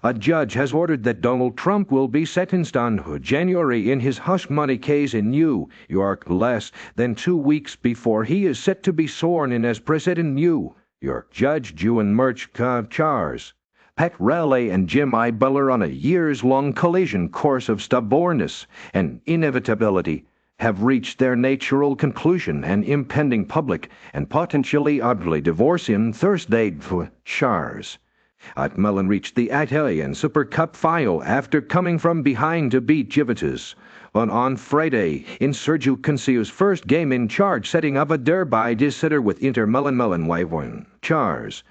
A judge has ordered that Donald Trump will be sentenced on January in his hush money case in New York less than 2 weeks before he is set to be sworn in as president. New York Judge Juventus chars Riley and Jimmy Butler on a years-long collision course of stubbornness and inevitability have reached their natural conclusion and impending public and potentially ugly divorce in Thursday. Chars. Inter Milan reached the Italian Super Cup final after coming from behind to beat Juventus on Friday in Sérgio Conceição's first game in charge, setting up a derby decider with Inter Milan won. Chars.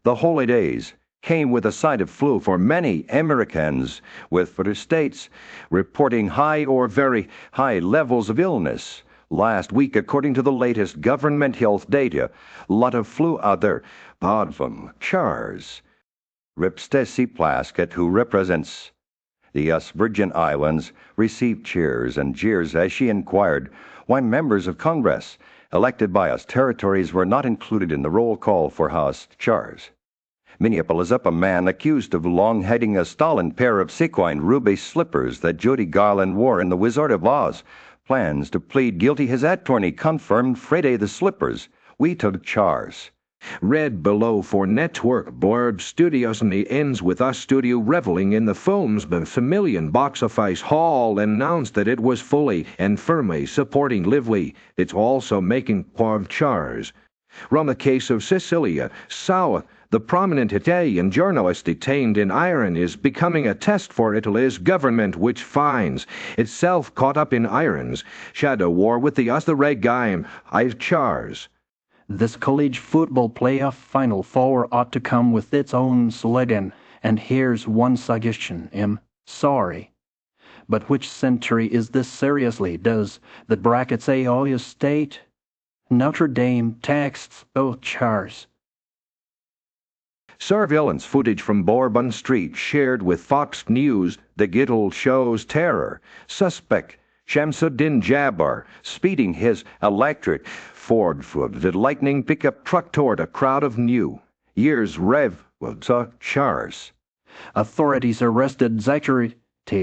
The holidays came with a side of flu for many Americans, with other states reporting high or very high levels of illness. Last week, according to the latest government health data, a lot of flu out there. Podvam chars. Ripstesi Plaskett, who represents the Virgin Islands, received cheers and jeers as she inquired why members of Congress elected by us territories were not included in the roll call for House chars. Minneapolis up a man accused of long-heading a stolen pair of sequin ruby slippers that Judy Garland wore in The Wizard of Oz. Plans to plead guilty. His attorney confirmed Friday the slippers we took chars. Read below for Network Blurb Studios, and it ends with us studio reveling in the film's familiar box office haul and announced that it was fully and firmly supporting Lively. It's also making chars. From the case of Cecilia Sauer, the prominent Italian journalist detained in Iran, is becoming a test for Italy's government, which finds itself caught up in Iran's shadow war with the other regime. Chars. This college football playoff Final Four ought to come with its own slogan, and here's one suggestion, sorry. But which century is this seriously? Does the bracket say Ohio State? Notre Dame texts both chars. Surveillance footage from Bourbon Street shared with Fox News Digital shows terror. Suspect Shamsuddin Jabbar speeding his electric Ford the lightning pickup truck toward a crowd of New Year's Rev chars. Authorities arrested Zachary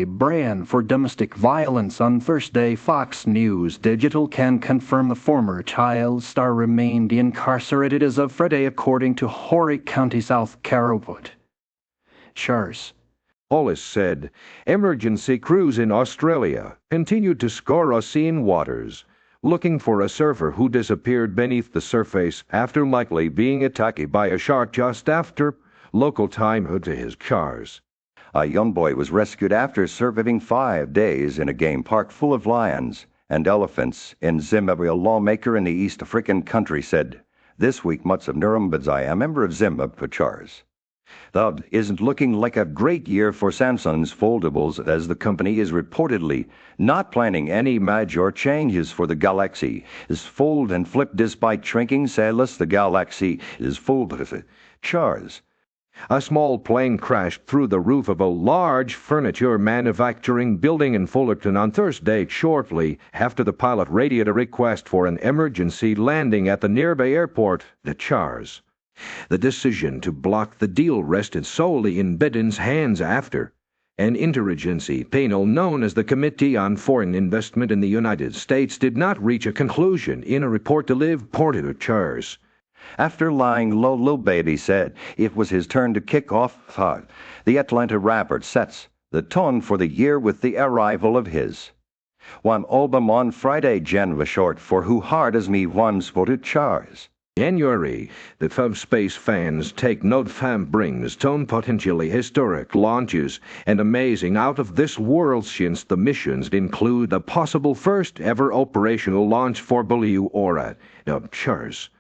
Brand for domestic violence on Thursday. Fox News Digital can confirm the former child star remained incarcerated as of Friday, according to Horry County, South Carolina. Chars. Police said emergency crews in Australia continued to scour ocean waters, looking for a surfer who disappeared beneath the surface after likely being attacked by a shark just after local time to his chars. A young boy was rescued after surviving 5 days in a game park full of lions and elephants in Zimbabwe. A lawmaker in the East African country said this week, Mutz of Nurembadzai, a member of Zimbabwe chars. That isn't looking like a great year for Samsung's foldables, as the company is reportedly not planning any major changes for the Galaxy. Is fold and flip despite shrinking sales. The Galaxy is folded. Chars. A small plane crashed through the roof of a large furniture manufacturing building in Fullerton on Thursday, shortly after the pilot radioed a request for an emergency landing at the nearby airport. The chars. The decision to block the deal rested solely in Biden's hands after an interagency panel known as the Committee on Foreign Investment in the United States did not reach a conclusion in a report to live ported chars. After lying low, Lil Baby said it was his turn to kick off. The Atlanta rapper sets the tone for the year with the arrival of his one album on Friday. Jen was short for Who Hard As Me once voted chars. January, the Fab Space fans take note. Fam brings tone potentially historic launches and amazing out-of-this-world since the missions include the possible first-ever operational launch for Blue Aura. Chars.